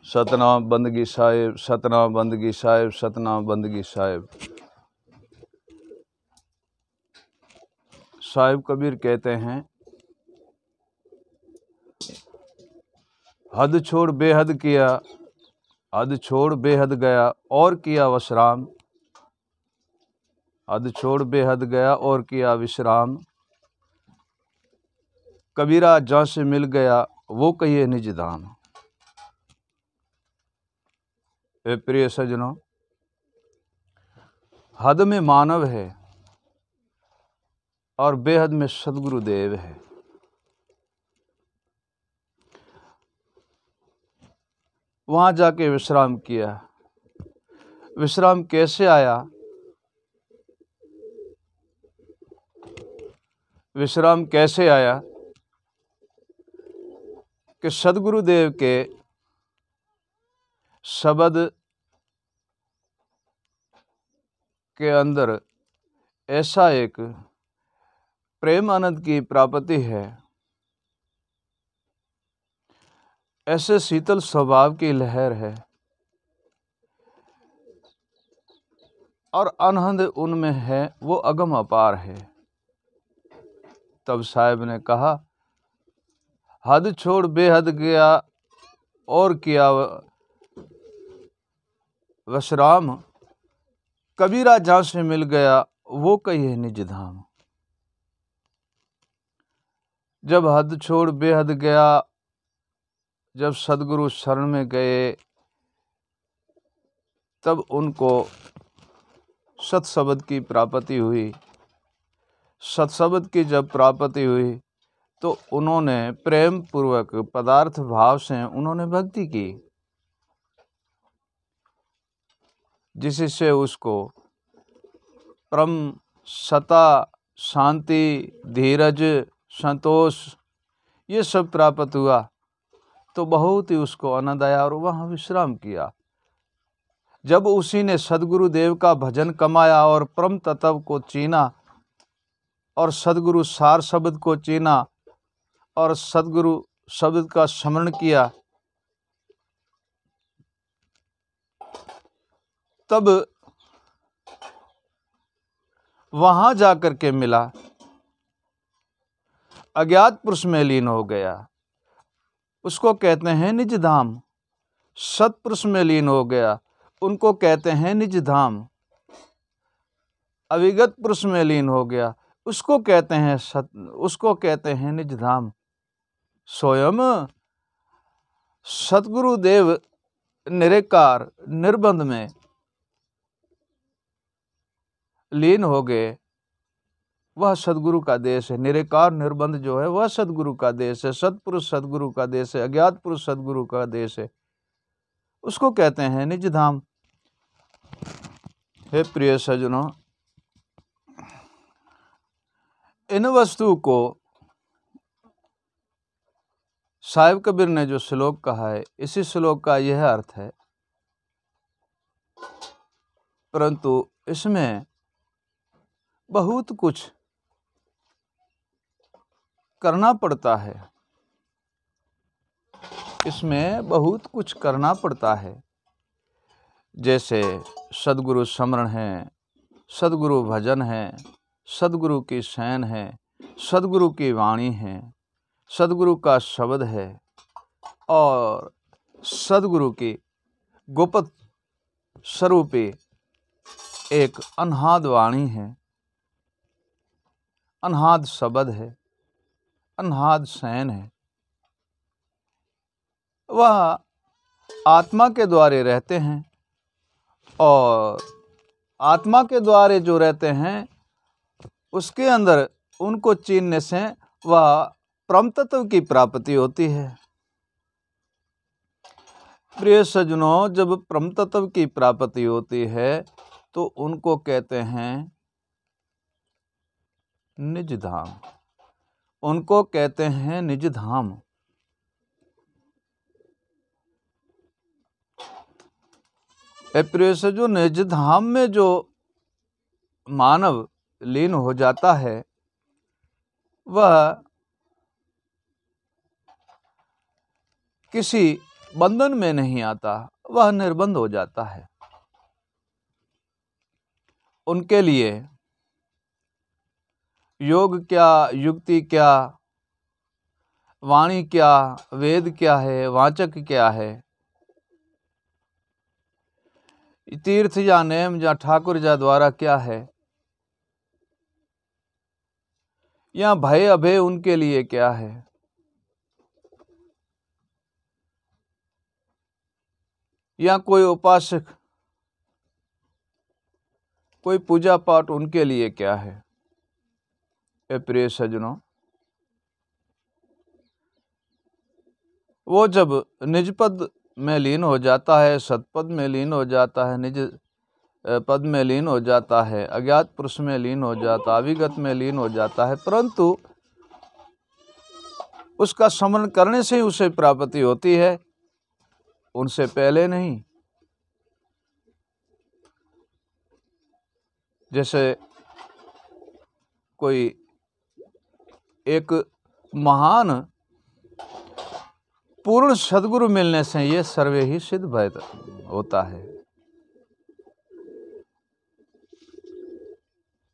सतनाम बंदगी साहिब, सतनाम बंदगी साहिब, सतनाम बंदगी साहिब। साहिब कबीर कहते हैं, हद छोड़ बेहद किया, हद छोड़ बेहद गया और किया विश्राम। हद छोड़ बेहद गया और किया विश्राम। कबीरा जहाँ से मिल गया वो कहिए निज धाम। हे प्रिय सज्जनों, हद में मानव है और बेहद में सदगुरुदेव है। वहाँ जाके विश्राम किया। विश्राम कैसे आया? विश्राम कैसे आया कि सदगुरुदेव के शब्द के अंदर ऐसा एक प्रेम आनंद की प्राप्ति है, ऐसे शीतल स्वभाव की लहर है और अनहद उनमें है, वो अगम अपार है। तब साहिब ने कहा, हद छोड़ बेहद गया और किया विश्राम। कबीरा जहाँ से मिल गया वो कहिए निज धाम। जब हद छोड़ बेहद गया, जब सदगुरु शरण में गए, तब उनको सत्शब्द की प्राप्ति हुई। सत्शब्द की जब प्राप्ति हुई तो उन्होंने प्रेम पूर्वक पदार्थ भाव से उन्होंने भक्ति की, जिससे उसको परम सता, शांति, धीरज, संतोष ये सब प्राप्त हुआ। तो बहुत ही उसको आनंद आया और वहाँ विश्राम किया। जब उसी ने सदगुरुदेव का भजन कमाया और परम तत्व को चीना और सदगुरु सार शब्द को चीना और सदगुरु शब्द का स्मरण किया, तब वहां जाकर के मिला, अज्ञात पुरुष में लीन हो गया। उसको कहते हैं निज धाम। सत्पुरुष में लीन हो गया, उनको कहते हैं निज धाम। अविगत पुरुष में लीन हो गया, उसको कहते हैं निज धाम। स्वयं सतगुरुदेव निरकार निर्बंध में लीन हो गए, वह सदगुरु का देश है। निरकार निर्बंध जो है वह सदगुरु का देश है। सत्पुरुष सदगुरु का देश है, अज्ञात पुरुष सदगुरु का देश है, उसको कहते हैं निज धाम। हे प्रिय सज्जनों, इन वस्तु को साहिब कबीर ने जो श्लोक कहा है, इसी श्लोक का यह अर्थ है, परंतु इसमें बहुत कुछ करना पड़ता है। इसमें बहुत कुछ करना पड़ता है, जैसे सदगुरु स्मरण है, सदगुरु भजन है, सदगुरु की शयन है, सदगुरु की वाणी है, सदगुरु का शब्द है और सदगुरु की गोपत स्वरूपी एक अनहाद वाणी है, अनहाद शब्द है, अनहाद शयन है। वह आत्मा के द्वारे रहते हैं और आत्मा के द्वारे जो रहते हैं उसके अंदर उनको चीनने से वह परम तत्व की प्राप्ति होती है। प्रिय सज्जनों, जब परम तत्व की प्राप्ति होती है तो उनको कहते हैं निज धाम। उनको कहते हैं निज धाम। प्रिय सज्जनों, निज धाम में जो मानव लीन हो जाता है वह किसी बंधन में नहीं आता, वह निर्बंध हो जाता है। उनके लिए योग क्या, युक्ति क्या, वाणी क्या, वेद क्या है, वाचक क्या है, तीर्थ या नेम या ठाकुर या द्वारा क्या है, या भय अभय उनके लिए क्या है, या कोई उपासक, कोई पूजा पाठ उनके लिए क्या है। ए प्रिय सज्जनों, वो जब निज पद में लीन हो जाता है, सतपद में लीन हो जाता है, निज पद में लीन हो जाता है, अज्ञात पुरुष में लीन हो जाता है, अविगत में लीन हो जाता है, परंतु उसका स्मरण करने से ही उसे प्राप्ति होती है, उनसे पहले नहीं। जैसे कोई एक महान पूर्ण सद्गुरु मिलने से ये सर्वे ही सिद्ध भय होता है।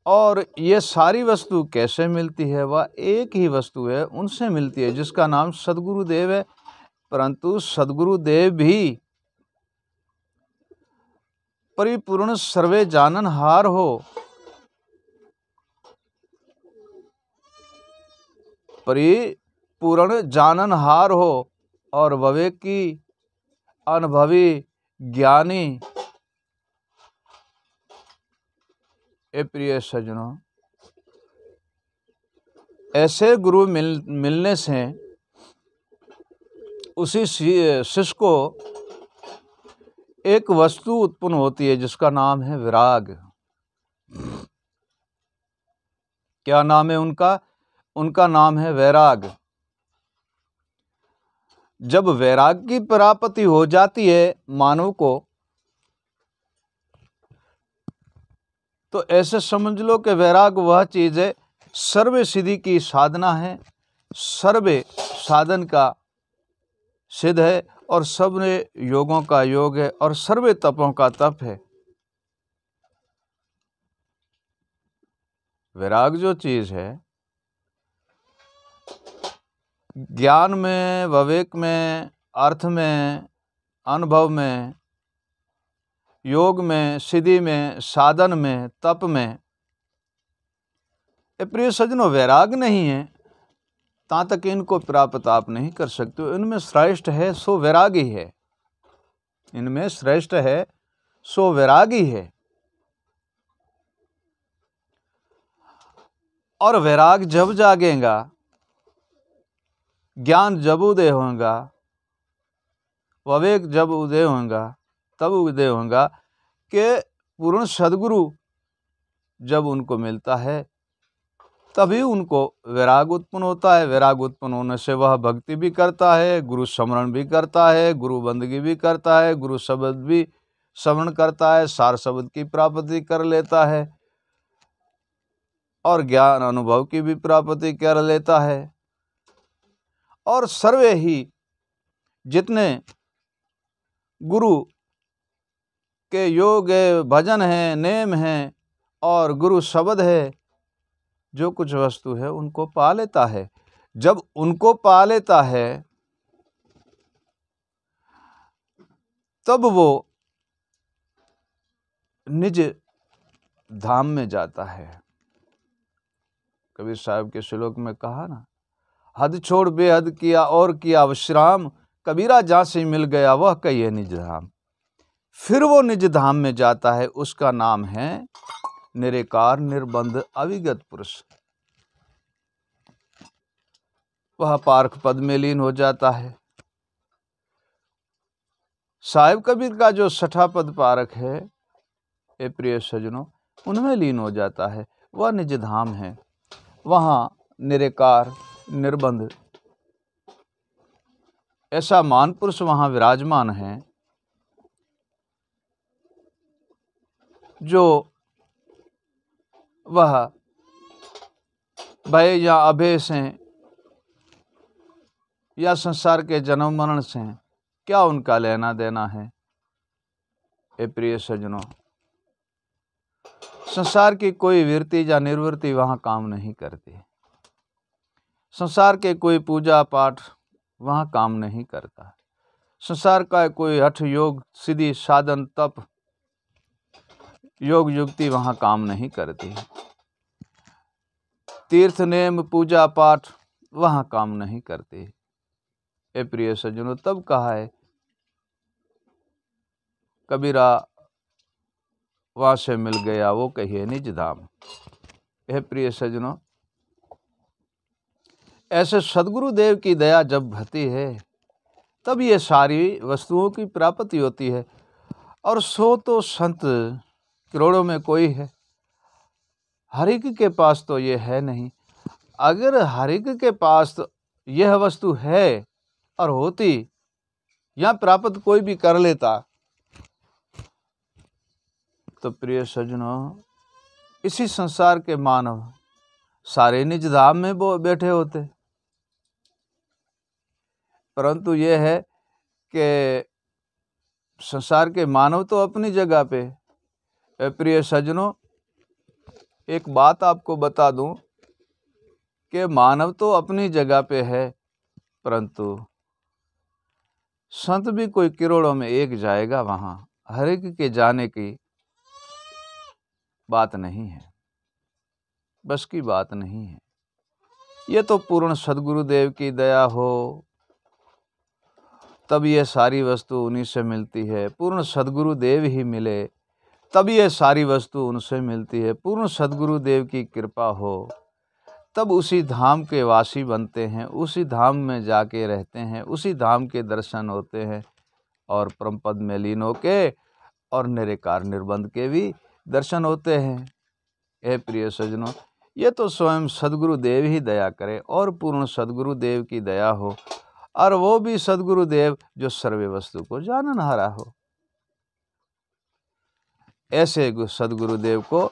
और ये सारी वस्तु कैसे मिलती है? वह एक ही वस्तु है, उनसे मिलती है जिसका नाम सद्गुरुदेव है। परंतु सद्गुरुदेव भी परिपूर्ण सर्वे जाननहार हो, परिपूर्ण जाननहार हो और विवेकी, अनुभवी, ज्ञानी। ए प्रिय सज्जनों, ऐसे गुरु मिलने से उसी शिष्य को एक वस्तु उत्पन्न होती है जिसका नाम है विराग। क्या नाम है उनका? उनका नाम है वैराग। जब वैराग की प्राप्ति हो जाती है मानव को, तो ऐसे समझ लो कि वैराग वह चीज है, सर्वे सिद्धि की साधना है, सर्वे साधन का सिद्ध है, और सर्वे योगों का योग है, और सर्वे तपों का तप है। वैराग जो चीज है, ज्ञान में, विवेक में, अर्थ में, अनुभव में, योग में, सिद्धि में, साधन में, तप में, प्रिय सज्जनों, वैराग नहीं है ता तक इनको प्राप्त आप नहीं कर सकते हो। इनमें श्रेष्ठ है सो वैरागी है, इनमें श्रेष्ठ है सो वैरागी है। और वैराग जब जागेगा, ज्ञान जब उदय होगा, विवेक जब उदय होगा, तब उदय होगा कि पूर्ण सद्गुरु जब उनको मिलता है, तभी उनको वैराग उत्पन्न होता है। वैराग उत्पन्न होने से वह भक्ति भी करता है, गुरु स्मरण भी करता है, गुरु बंदगी भी करता है, गुरु शब्द भी श्रवण करता है, सार शब्द की प्राप्ति कर लेता है, और ज्ञान अनुभव की भी प्राप्ति कर लेता है। और सर्वे ही जितने गुरु के योग है, भजन है, नेम है और गुरु शब्द है, जो कुछ वस्तु है उनको पा लेता है। जब उनको पा लेता है तब वो निज धाम में जाता है। कबीर साहब के श्लोक में कहा ना, हद छोड़ बेहद किया और किया विश्राम, कबीरा जहाँ से मिल गया वह कहिए निज धाम। फिर वो निज धाम में जाता है, उसका नाम है निरेकार निर्बंध अविगत पुरुष। वह पार्थ पद में लीन हो जाता है। साहिब कबीर का जो छठा पद पारक है, ए प्रिय सज्जनों, उनमें लीन हो जाता है। वह निज धाम है, वहाँ निरेकार निर्बंध ऐसा मान पुरुष वहाँ विराजमान है, जो वह भय या अभय से या संसार के जन्म मरण से क्या उनका लेना देना है। ए प्रिय सज्जनों, संसार की कोई वृत्ति या निर्वृत्ति वहाँ काम नहीं करती। संसार के कोई पूजा पाठ वहाँ काम नहीं करता। संसार का कोई हठ योग सिद्धि साधन तप योग युक्ति वहाँ काम नहीं करती। तीर्थ नेम पूजा पाठ वहाँ काम नहीं करती। ए प्रिय सज्जनों, तब कहा है कबीरा वहाँ से मिल गया वो कहिए निज धाम। हे प्रिय सज्जनों, ऐसे सदगुरुदेव की दया जब भरती है तब ये सारी वस्तुओं की प्राप्ति होती है। और सो तो संत करोड़ों में कोई है, हर एक के पास तो ये है नहीं। अगर हर एक के पास तो यह वस्तु है और होती या प्राप्त कोई भी कर लेता तो प्रिय सज्जनों, इसी संसार के मानव सारे निज धाम में बैठे होते। परंतु यह है कि संसार के मानव तो अपनी जगह पे। प्रिय सज्जनों, एक बात आपको बता दूं कि मानव तो अपनी जगह पे है, परंतु संत भी कोई करोड़ों में एक जाएगा। वहाँ हर एक के जाने की बात नहीं है, बस की बात नहीं है। ये तो पूर्ण सदगुरुदेव की दया हो तब ये सारी वस्तु उन्हीं से मिलती है। पूर्ण सदगुरुदेव ही मिले तब ये सारी वस्तु उनसे मिलती है। पूर्ण सदगुरुदेव की कृपा हो तब उसी धाम के वासी बनते हैं, उसी धाम में जाके रहते हैं, उसी धाम के दर्शन होते हैं और परम पद में लीन होके और निरकार निर्बंध के भी दर्शन होते हैं। हे प्रिय सज्जनों, ये तो स्वयं सदगुरुदेव ही दया करे और पूर्ण सदगुरुदेव की दया हो, और वो भी सदगुरुदेव जो सर्वे वस्तु को जाननहारा हो। ऐसे सदगुरुदेव को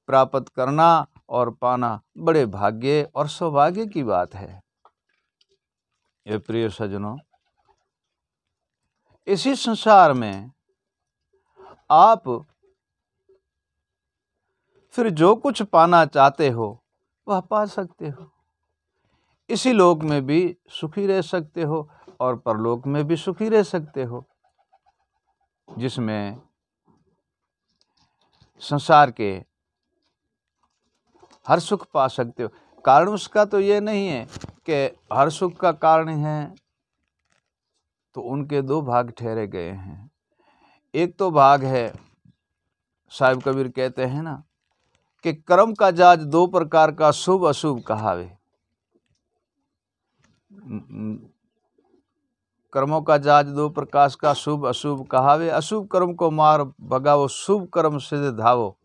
प्राप्त करना और पाना बड़े भाग्य और सौभाग्य की बात है। ये प्रिय सज्जनों, इसी संसार में आप फिर जो कुछ पाना चाहते हो वह पा सकते हो। इसी लोक में भी सुखी रह सकते हो और परलोक में भी सुखी रह सकते हो, जिसमें संसार के हर सुख पा सकते हो। कारण उसका तो ये नहीं है कि हर सुख का कारण है, तो उनके दो भाग ठहरे गए हैं। एक तो भाग है, साहिब कबीर कहते हैं ना कि कर्म का जाज दो प्रकार का शुभ अशुभ कहावे। कर्मों का जाज दो प्रकार का शुभ अशुभ कहावे। अशुभ कर्म को मार भगावो, शुभ कर्म सिद्ध धावो।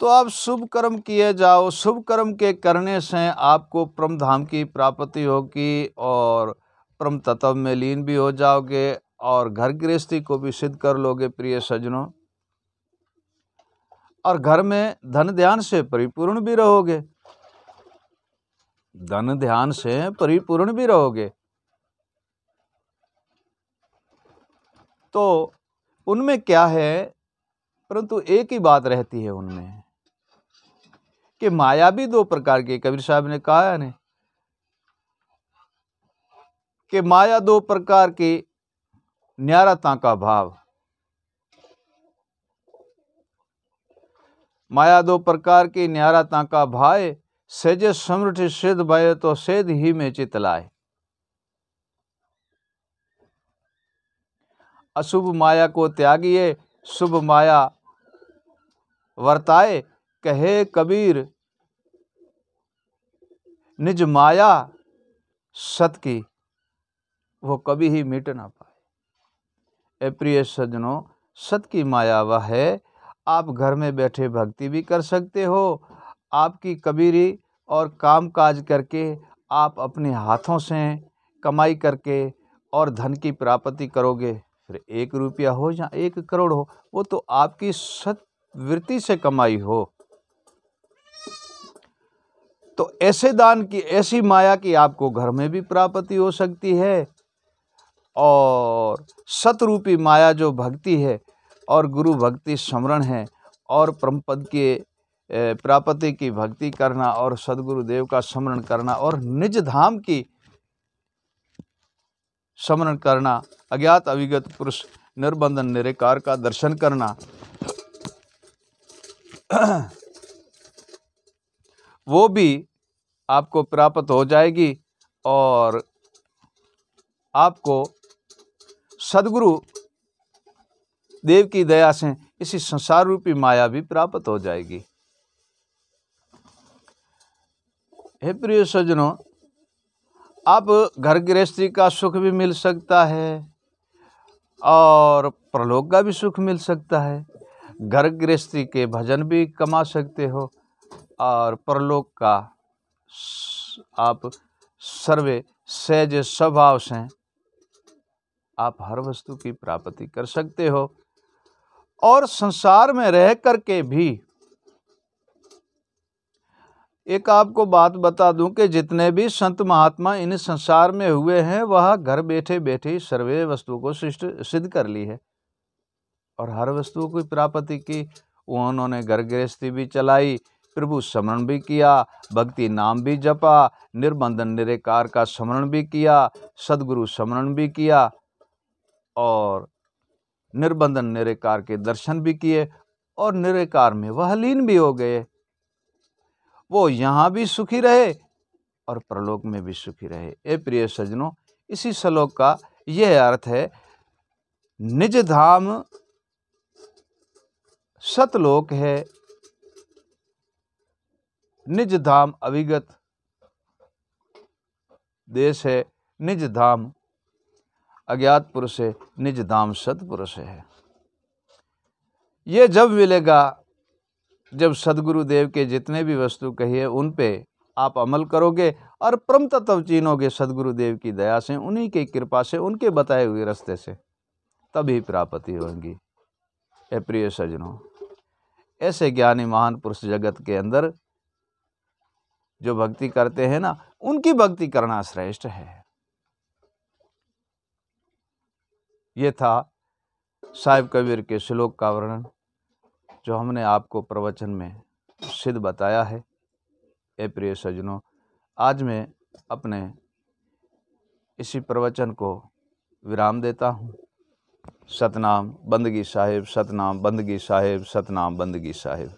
तो आप शुभ कर्म किए जाओ। शुभ कर्म के करने से आपको परम धाम की प्राप्ति होगी और परम तत्व में लीन भी हो जाओगे और घर गृहस्थी को भी सिद्ध कर लोगे प्रिय सज्जनों। और घर में धन ध्यान से परिपूर्ण भी रहोगे, धन ध्यान से परिपूर्ण भी रहोगे। तो उनमें क्या है, परंतु एक ही बात रहती है उनमें कि माया भी दो प्रकार की। कबीर साहब ने कहा है ना कि माया दो प्रकार की, न्यारता का भाव। माया दो प्रकार की न्यारता का भाई, सेजे समृद्धि सिद्ध भय तो सेध ही में चित लाए। अशुभ माया को त्यागिए, शुभ माया वर्ताए। कहे कबीर निज माया सत की, वो कभी ही मिट ना पाए। ए प्रिय सज्जनों, सत की माया वह है, आप घर में बैठे भक्ति भी कर सकते हो। आपकी कबीरी और काम काज करके आप अपने हाथों से कमाई करके और धन की प्राप्ति करोगे। फिर 1 रुपया हो या 1 करोड़ हो, वो तो आपकी सत वृत्ति से कमाई हो। तो ऐसे दान की, ऐसी माया की आपको घर में भी प्राप्ति हो सकती है। और सतरूपी माया जो भक्ति है और गुरु भक्ति स्मरण है और परम पद के प्राप्ति की भक्ति करना और सदगुरु देव का स्मरण करना और निज धाम की स्मरण करना, अज्ञात अविगत पुरुष निर्बंधन निराकार का दर्शन करना, वो भी आपको प्राप्त हो जाएगी। और आपको सदगुरु देव की दया से इसी संसार रूपी माया भी प्राप्त हो जाएगी। हे प्रिय सज्जनों, आप घर गृहस्थी का सुख भी मिल सकता है और परलोक का भी सुख मिल सकता है। घर गृहस्थी के भजन भी कमा सकते हो और परलोक का आप सर्वे सहज स्वभाव से आप हर वस्तु की प्राप्ति कर सकते हो। और संसार में रह करके भी एक आपको बात बता दूं कि जितने भी संत महात्मा इन संसार में हुए हैं वह घर बैठे बैठे सर्वे वस्तु को सिद्ध कर ली है और हर वस्तु की प्राप्ति की। उन्होंने घर गृहस्थी भी चलाई, प्रभु स्मरण भी किया, भक्ति नाम भी जपा, निर्बंधन निराकार का स्मरण भी किया, सदगुरु स्मरण भी किया और निर्बंधन निराकार के दर्शन भी किए और निराकार में वह लीन भी हो गए। वो यहाँ भी सुखी रहे और परलोक में भी सुखी रहे। ए प्रिय सज्जनों, इसी श्लोक का यह अर्थ है, निज धाम सतलोक है, निज धाम अविगत देश है, निज धाम अज्ञात पुरुष है, निज धाम सतपुरुष है। ये जब मिलेगा जब सदगुरु देव के जितने भी वस्तु कही है उन पे आप अमल करोगे और परम तत्व चीनोगे सदगुरु देव की दया से, उन्हीं की कृपा से, उनके बताए हुए रास्ते से, तभी प्राप्ति होगी। ए प्रिय सज्जनों, ऐसे ज्ञानी महान पुरुष जगत के अंदर जो भक्ति करते हैं ना, उनकी भक्ति करना श्रेष्ठ है। ये था साहिब कबीर के श्लोक का वर्णन जो हमने आपको प्रवचन में सिद्ध बताया है। ए प्रिय सज्जनों, आज मैं अपने इसी प्रवचन को विराम देता हूँ। सतनाम बंदगी साहिब, सतनाम बंदगी साहिब, सतनाम बंदगी साहिब।